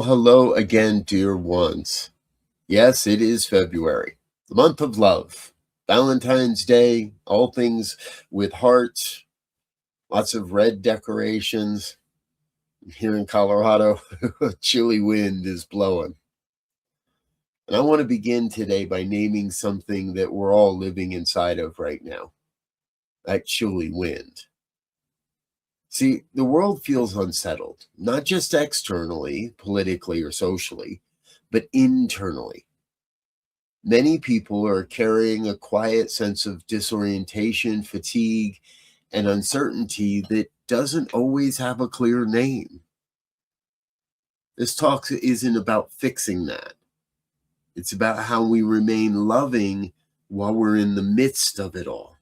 Well, hello again, dear ones. Yes, it is February, the month of love. Valentine's Day, all things with hearts, lots of red decorations. Here in Colorado, a chilly wind is blowing. And I want to begin today by naming something that we're all living inside of right now, that chilly wind. See, the world feels unsettled, not just externally, politically, or socially, but internally. Many people are carrying a quiet sense of disorientation, fatigue, and uncertainty that doesn't always have a clear name. This talk isn't about fixing that. It's about how we remain loving while we're in the midst of it all.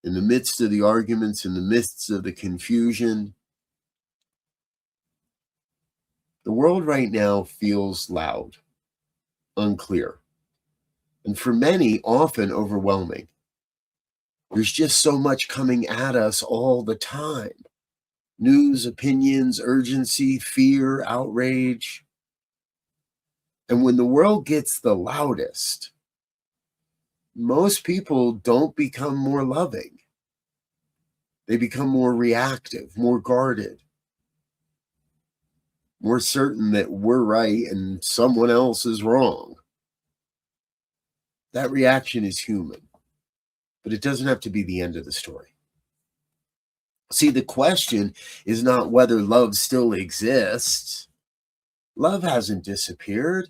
In the midst of the arguments, in the midst of the confusion. The world right now feels loud, unclear, and for many, often overwhelming. There's just so much coming at us all the time. News, opinions, urgency, fear, outrage. And when the world gets the loudest, most people don't become more loving. They become more reactive, more guarded, more certain that we're right and someone else is wrong. That reaction is human, but it doesn't have to be the end of the story. See, the question is not whether love still exists. Love hasn't disappeared.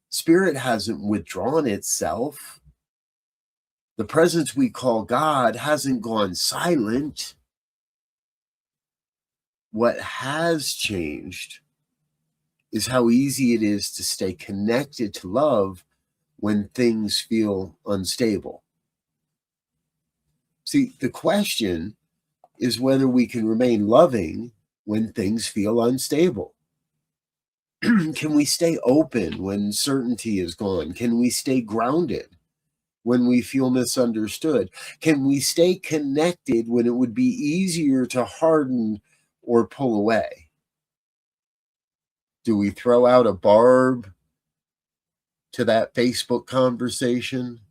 Spirit hasn't withdrawn itself. The presence we call God hasn't gone silent. What has changed is how easy it is to stay connected to love when things feel unstable. See, the question is whether we can remain loving when things feel unstable. Can we stay open when certainty is gone? Can we stay grounded when we feel misunderstood? Can we stay connected when it would be easier to harden or pull away? Do we throw out a barb to that Facebook conversation?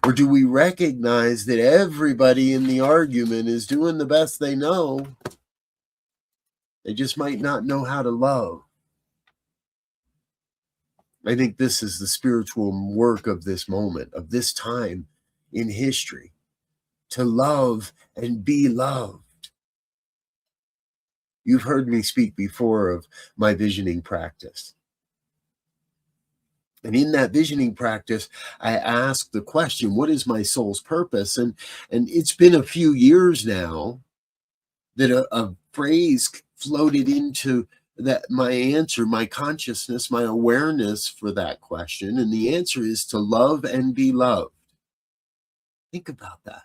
Or do we recognize that everybody in the argument is doing the best they know? They just might not know how to love. I think this is the spiritual work of this moment, of this time in history, to love and be loved. You've heard me speak before of my visioning practice. And in that visioning practice, I ask the question, what is my soul's purpose? And it's been a few years now that a phrase floated into that my answer, my consciousness, my awareness for that question. And the answer is to love and be loved. Think about that.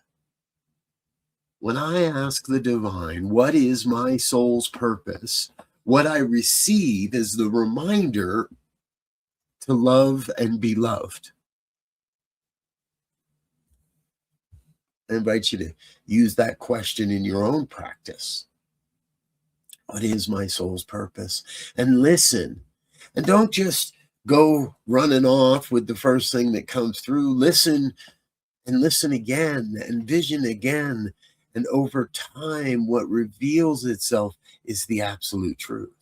When I ask the divine, what is my soul's purpose? What I receive is the reminder to love and be loved. I invite you to use that question in your own practice. What is my soul's purpose? And listen. And don't just go running off with the first thing that comes through. Listen and listen again and vision again. And over time, what reveals itself is the absolute truth.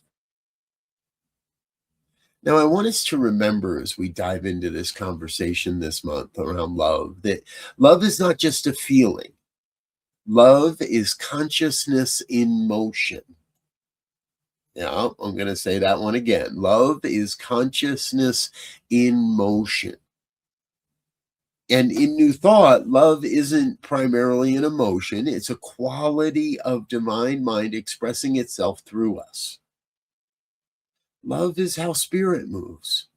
Now, I want us to remember as we dive into this conversation this month around love, that love is not just a feeling. Love is consciousness in motion. Yeah, I'm going to say that one again. Love is consciousness in motion. And in New Thought, love isn't primarily an emotion. It's a quality of divine mind expressing itself through us. Love is how spirit moves.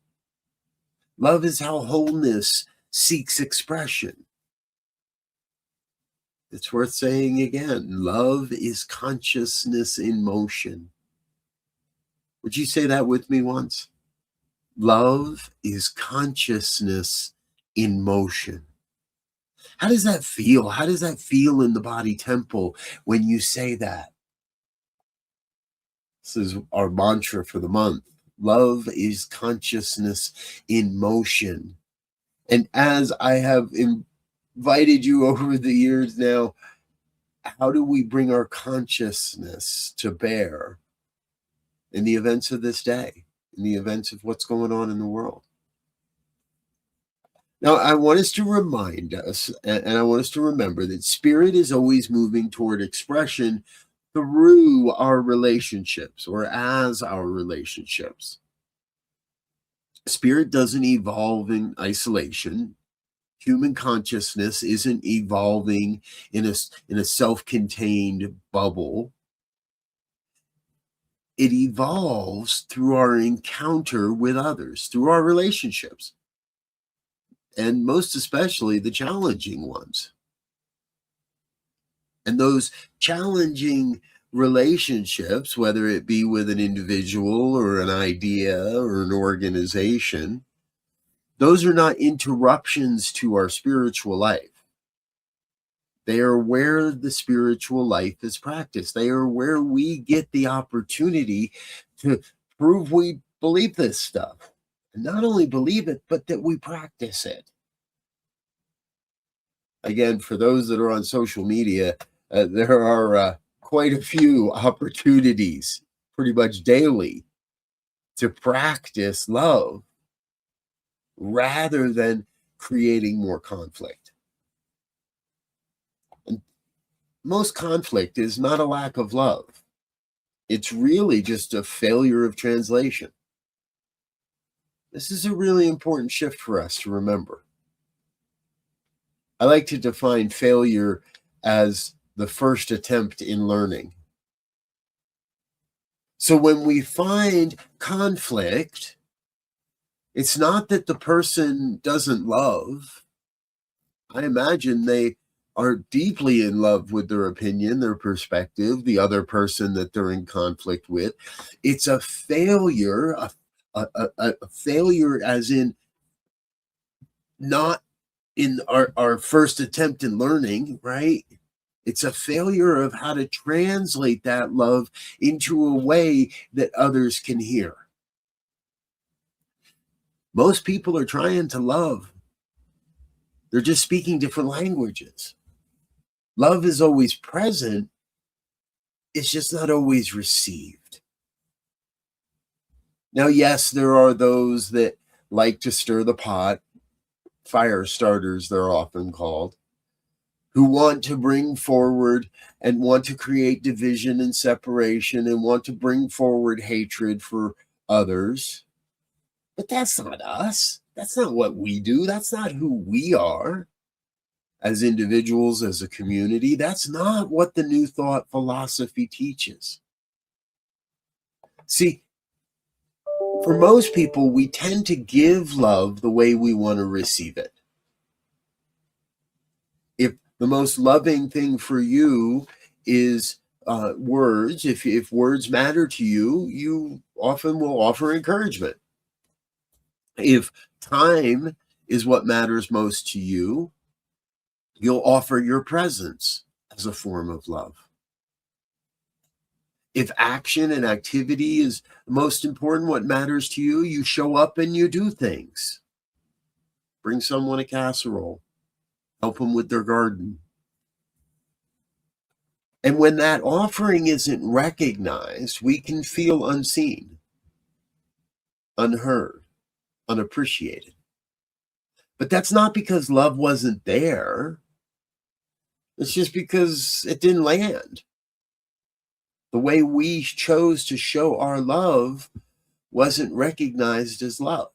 Love is how wholeness seeks expression. It's worth saying again, love is consciousness in motion. Would you say that with me once? Love is consciousness in motion. How does that feel? How does that feel in the body temple when you say that? This is our mantra for the month. Love is consciousness in motion. And as I have invited you over the years now, how do we bring our consciousness to bear in the events of this day, in the events of what's going on in the world? Now, I want us to remind us, and I want us to remember that spirit is always moving toward expression through our relationships or as our relationships. Spirit doesn't evolve in isolation. Human consciousness isn't evolving in a self-contained bubble. It evolves through our encounter with others, through our relationships, and most especially the challenging ones. And those challenging relationships, whether it be with an individual or an idea or an organization, those are not interruptions to our spiritual life. They are where the spiritual life is practiced. They are where we get the opportunity to prove we believe this stuff. And not only believe it, but that we practice it. Again, for those that are on social media, there are quite a few opportunities, pretty much daily, to practice love rather than creating more conflict. And most conflict is not a lack of love. It's really just a failure of translation. This is a really important shift for us to remember. I like to define failure as the first attempt in learning. So when we find conflict, it's not that the person doesn't love. I imagine they are deeply in love with their opinion, their perspective, the other person that they're in conflict with. It's a failure, a failure as in not in our first attempt in learning, right? It's a failure of how to translate that love into a way that others can hear. Most people are trying to love. They're just speaking different languages. Love is always present. It's just not always received. Now, yes, there are those that like to stir the pot, fire starters, they're often called, who want to bring forward and want to create division and separation and want to bring forward hatred for others. But that's not us. That's not what we do. That's not who we are as individuals, as a community. That's not what the New Thought philosophy teaches. See, for most people, we tend to give love the way we want to receive it. If the most loving thing for you is words, if words matter to you, you often will offer encouragement. If time is what matters most to you, you'll offer your presence as a form of love. If action and activity is most important, what matters to you, you show up and you do things. Bring someone a casserole. Help them with their garden. And when that offering isn't recognized, we can feel unseen, unheard, unappreciated. But that's not because love wasn't there. It's just because it didn't land. The way we chose to show our love wasn't recognized as love.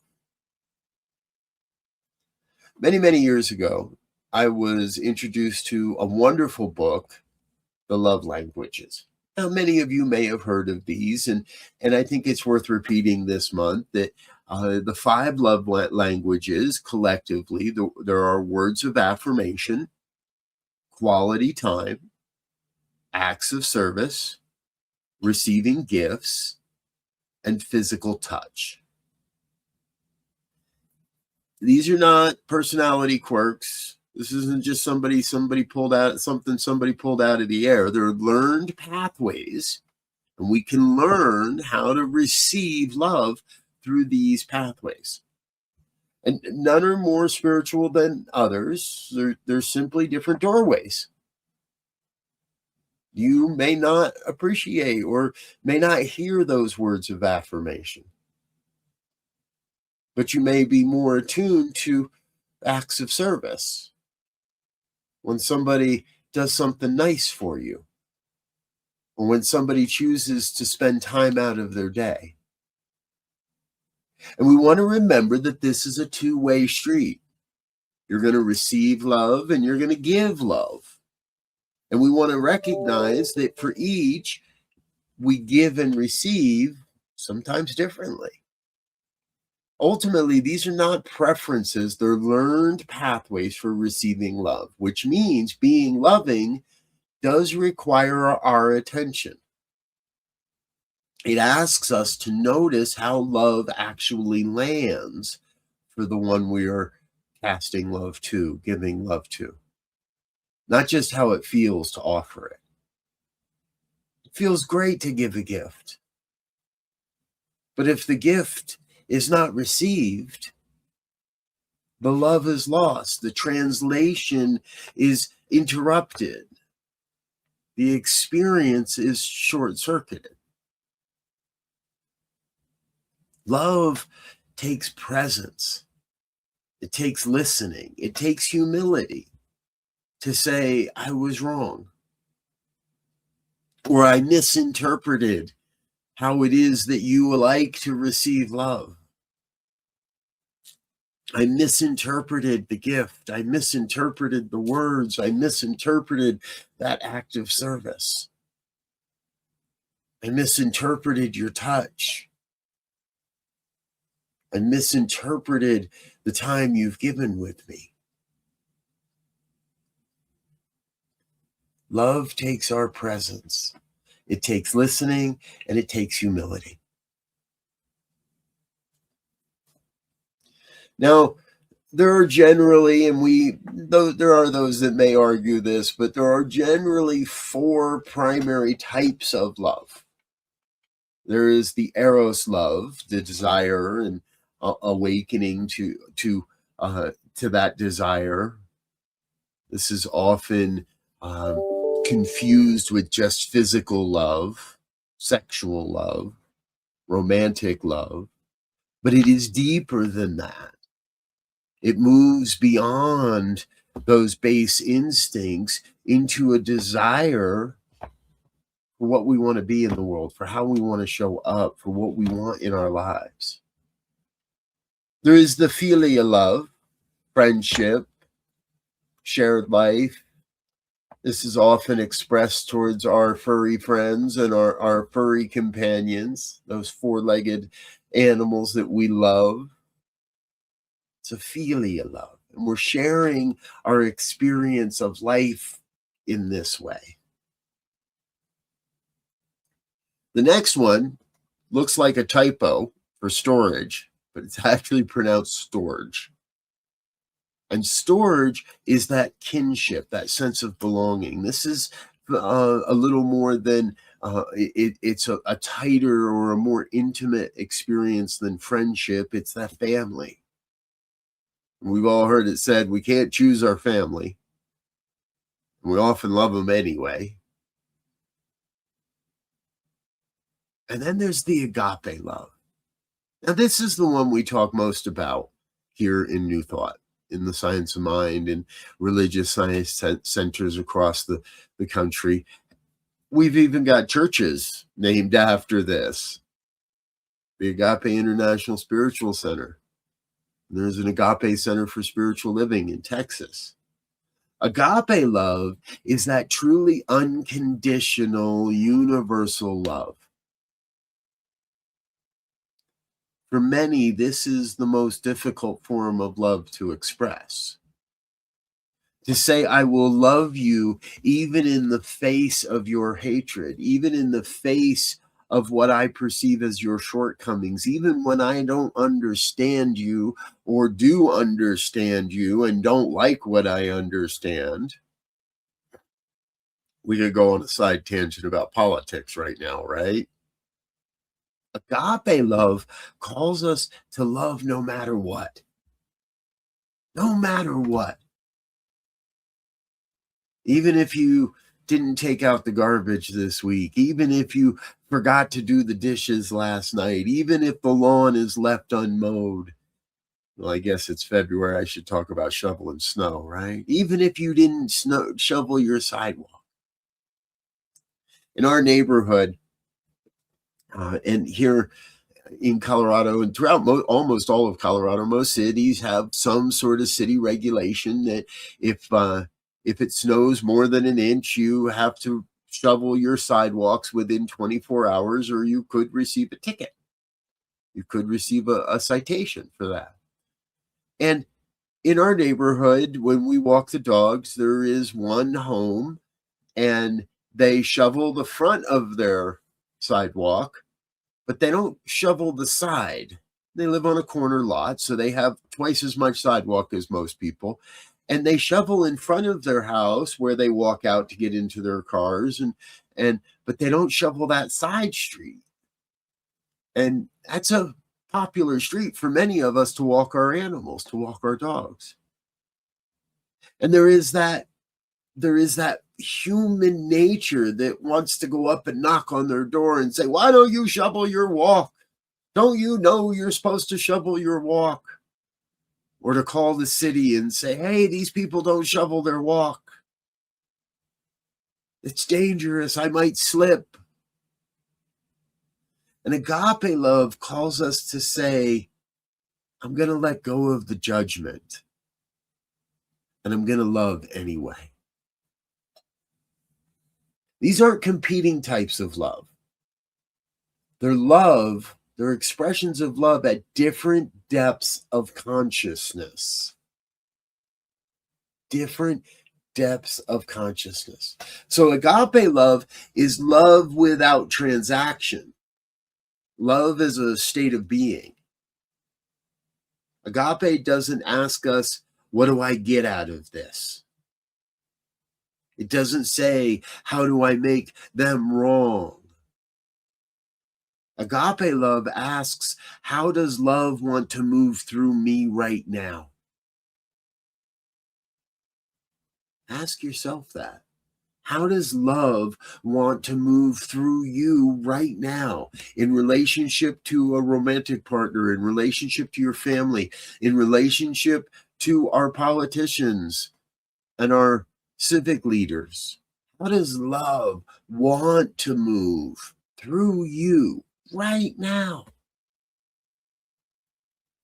Many, many years ago, I was introduced to a wonderful book, The Love Languages. Now, many of you may have heard of these, and I think it's worth repeating this month that the 5 love languages collectively, there are words of affirmation, quality time, acts of service, receiving gifts, and physical touch. These are not personality quirks. This isn't just somebody pulled out of the air. They're learned pathways. And we can learn how to receive love through these pathways. And none are more spiritual than others. They're simply different doorways. You may not appreciate or may not hear those words of affirmation, but you may be more attuned to acts of service. When somebody does something nice for you, or when somebody chooses to spend time out of their day. And we want to remember that this is a two-way street. You're going to receive love and you're going to give love. And we want to recognize that for each, we give and receive sometimes differently. Ultimately, these are not preferences, they're learned pathways for receiving love, which means being loving does require our attention. It asks us to notice how love actually lands for the one we are casting love to, giving love to. Not just how it feels to offer it. It feels great to give a gift. But if the gift is not received, the love is lost. The translation is interrupted. The experience is short-circuited. Love takes presence. It takes listening. It takes humility to say, I was wrong. Or I misinterpreted how it is that you like to receive love. I misinterpreted the gift. I misinterpreted the words. I misinterpreted that act of service. I misinterpreted your touch. I misinterpreted the time you've given with me. Love takes our presence. It takes listening and it takes humility. Now, there are generally, there are those that may argue this, but there are generally 4 primary types of love. There is the eros love, the desire and awakening to that desire. This is often confused with just physical love, sexual love, romantic love, but it is deeper than that. It moves beyond those base instincts into a desire for what we want to be in the world, for how we want to show up, for what we want in our lives. There is the philia love, friendship, shared life. This is often expressed towards our furry friends and our furry companions, those 4-legged animals that we love. It's a philia love. And we're sharing our experience of life in this way. The next one looks like a typo for storage, but it's actually pronounced storage. And storage is that kinship, that sense of belonging. This is a little more than, it's a tighter or a more intimate experience than friendship. It's that family. We've all heard it said, we can't choose our family. We often love them anyway. And then there's the agape love. Now, this is the one we talk most about here in New Thought, in the Science of Mind and religious science centers across the country. We've even got churches named after this. The Agape International Spiritual Center. There's an Agape Center for Spiritual Living in Texas. Agape love is that truly unconditional, universal love. For many, this is the most difficult form of love to express. To say, I will love you even in the face of your hatred, even in the face of what I perceive as your shortcomings, even when I don't understand you or do understand you and don't like what I understand. We could go on a side tangent about politics right now, right? Agape love calls us to love no matter what. No matter what. Even if you didn't take out the garbage this week, even if you forgot to do the dishes last night, even if the lawn is left unmowed. Well, I guess it's February. I should talk about shoveling snow, right? Even if you didn't shovel your sidewalk. In our neighborhood, and here in Colorado and throughout almost all of Colorado, most cities have some sort of city regulation that if it snows more than an inch, you have to shovel your sidewalks within 24 hours, or you could receive a ticket. You could receive a citation for that. And in our neighborhood, when we walk the dogs, there is one home, and they shovel the front of their sidewalk, but they don't shovel the side. They live on a corner lot, so they have twice as much sidewalk as most people. And they shovel in front of their house where they walk out to get into their cars, but they don't shovel that side street. And that's a popular street for many of us to walk our animals, to walk our dogs. And there is that human nature that wants to go up and knock on their door and say, why don't you shovel your walk? Don't you know you're supposed to shovel your walk? Or to call the city and say, hey, these people don't shovel their walk. It's dangerous. I might slip. And agape love calls us to say, I'm going to let go of the judgment. And I'm going to love anyway. These aren't competing types of love. They're expressions of love at different depths of consciousness. Different depths of consciousness. So agape love is love without transaction. Love is a state of being. Agape doesn't ask us, what do I get out of this? It doesn't say, how do I make them wrong? Agape love asks, how does love want to move through me right now? Ask yourself that. How does love want to move through you right now in relationship to a romantic partner, in relationship to your family, in relationship to our politicians and our civic leaders? How does love want to move through you right now?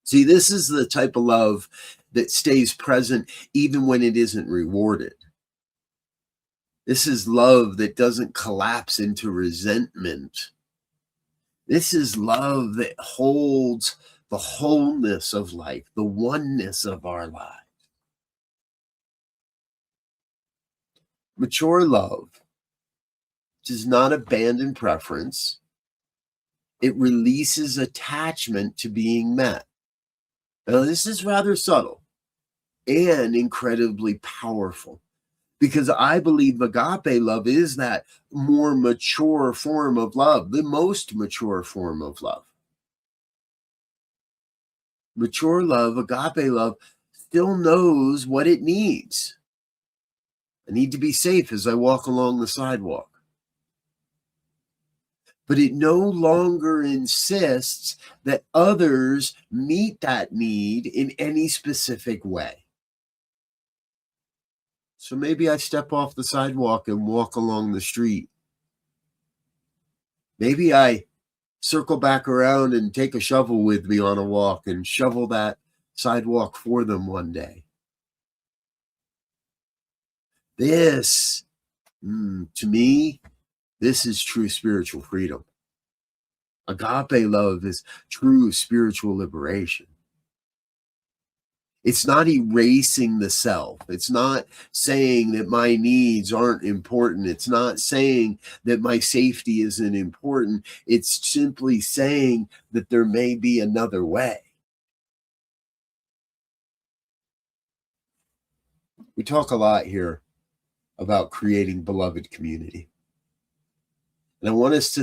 See, this is the type of love that stays present even when it isn't rewarded. This is love that doesn't collapse into resentment. This is love that holds the wholeness of life, the oneness of our lives. Mature love does not abandon preference. It releases attachment to being met. Now, this is rather subtle and incredibly powerful, because I believe agape love is that more mature form of love, the most mature form of love. Mature love, agape love, still knows what it needs. I need to be safe as I walk along the sidewalk. But it no longer insists that others meet that need in any specific way. So maybe I step off the sidewalk and walk along the street. Maybe I circle back around and take a shovel with me on a walk and shovel that sidewalk for them one day. This, to me, this is true spiritual freedom. Agape love is true spiritual liberation. It's not erasing the self. It's not saying that my needs aren't important. It's not saying that my safety isn't important. It's simply saying that there may be another way. We talk a lot here about creating beloved community. And I want us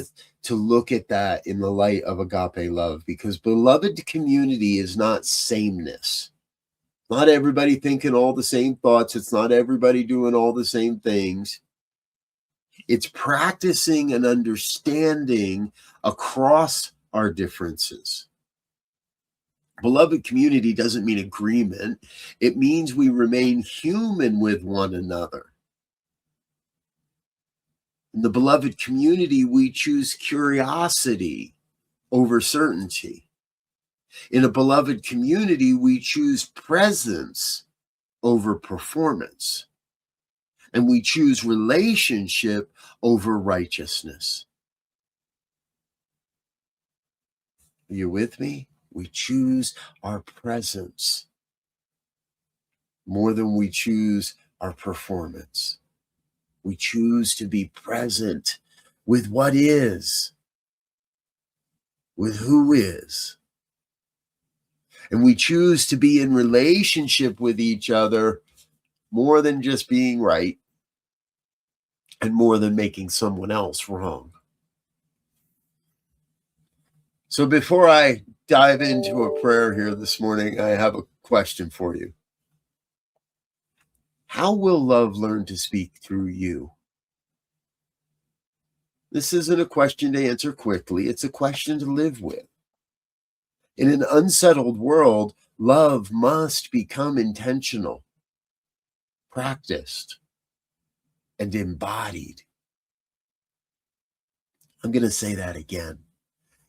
to look at that in the light of agape love, because beloved community is not sameness. Not everybody thinking all the same thoughts. It's not everybody doing all the same things. It's practicing and understanding across our differences. Beloved community doesn't mean agreement. It means we remain human with one another. In the beloved community, we choose curiosity over certainty. In a beloved community, we choose presence over performance. And we choose relationship over righteousness. Are you with me? We choose our presence more than we choose our performance. We choose to be present with what is, with who is. And we choose to be in relationship with each other more than just being right and more than making someone else wrong. So before I dive into a prayer here this morning, I have a question for you. How will love learn to speak through you? This isn't a question to answer quickly. It's a question to live with. In an unsettled world, love must become intentional, practiced, and embodied. I'm going to say that again.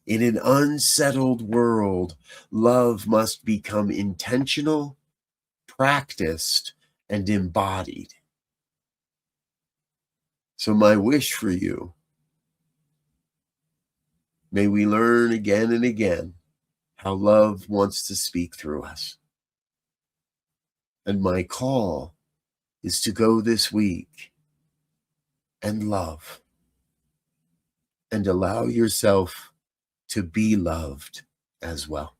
In an unsettled world, love must become intentional, practiced, and embodied. So my wish for you, may we learn again and again how love wants to speak through us. And my call is to go this week and love and allow yourself to be loved as well.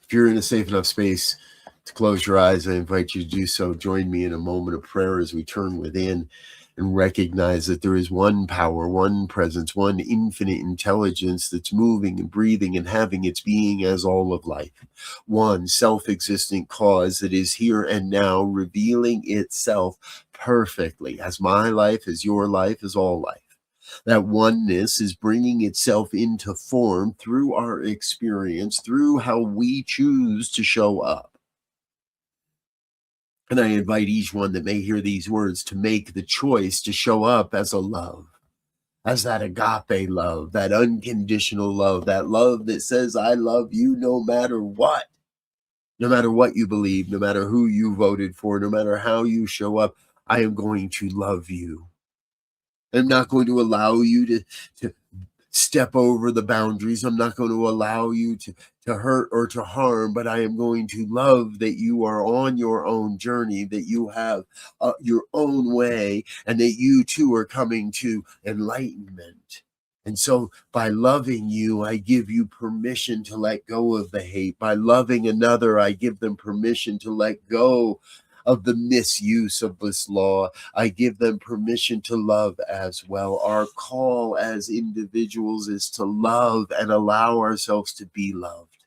If you're in a safe enough space to close your eyes, I invite you to do so. Join me in a moment of prayer as we turn within and recognize that there is one power, one presence, one infinite intelligence that's moving and breathing and having its being as all of life. One self-existent cause that is here and now, revealing itself perfectly as my life, as your life, as all life. That oneness is bringing itself into form through our experience, through how we choose to show up. And I invite each one that may hear these words to make the choice to show up as a love, as that agape love, that unconditional love, that love that says, I love you no matter what you believe, no matter who you voted for, no matter how you show up, I am going to love you. I'm not going to allow you to step over the boundaries. I'm not going to allow you to hurt or to harm, but I am going to love that you are on your own journey, that you have your own way, and that you too are coming to enlightenment. And so by loving you, I give you permission to let go of the hate. By loving another, I give them permission to let go of the misuse of this law. I give them permission to love as well. Our call as individuals is to love and allow ourselves to be loved.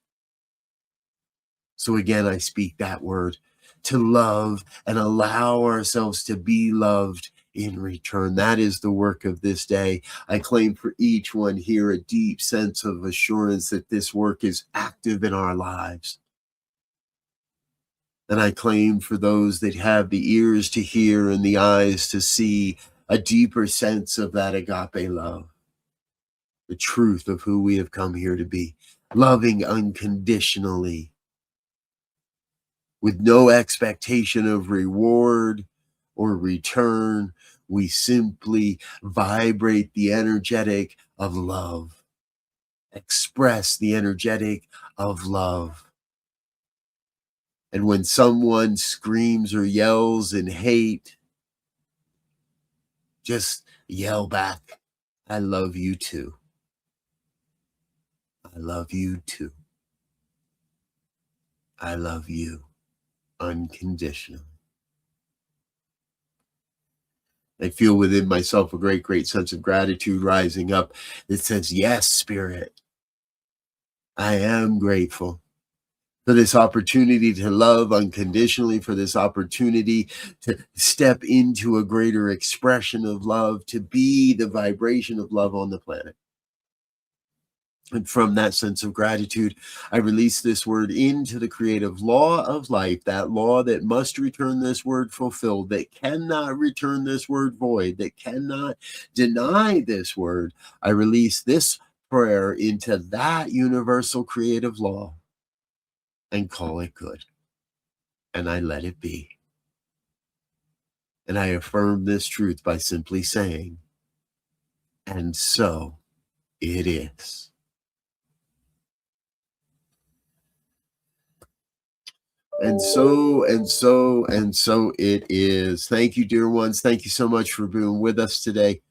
So again, I speak that word, to love and allow ourselves to be loved in return. That is the work of this day. I claim for each one here a deep sense of assurance that this work is active in our lives. And I claim for those that have the ears to hear and the eyes to see a deeper sense of that agape love, the truth of who we have come here to be, loving unconditionally, with no expectation of reward or return. We simply vibrate the energetic of love, express the energetic of love. And when someone screams or yells in hate, just yell back, I love you too. I love you too. I love you unconditionally. I feel within myself a great, great sense of gratitude rising up that says, yes, Spirit, I am grateful for this opportunity to love unconditionally, for this opportunity to step into a greater expression of love, to be the vibration of love on the planet. And from that sense of gratitude, I release this word into the creative law of life, that law that must return this word fulfilled, that cannot return this word void, that cannot deny this word. I release this prayer into that universal creative law and call it good. And I let it be. And I affirm this truth by simply saying, and so it is. And so, and so, and so it is. Thank you, dear ones. Thank you so much for being with us today.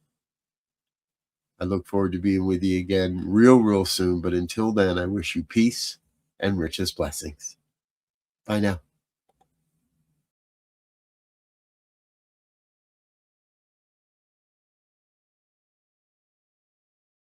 I look forward to being with you again real, real soon. But until then, I wish you peace and richest blessings. Bye now.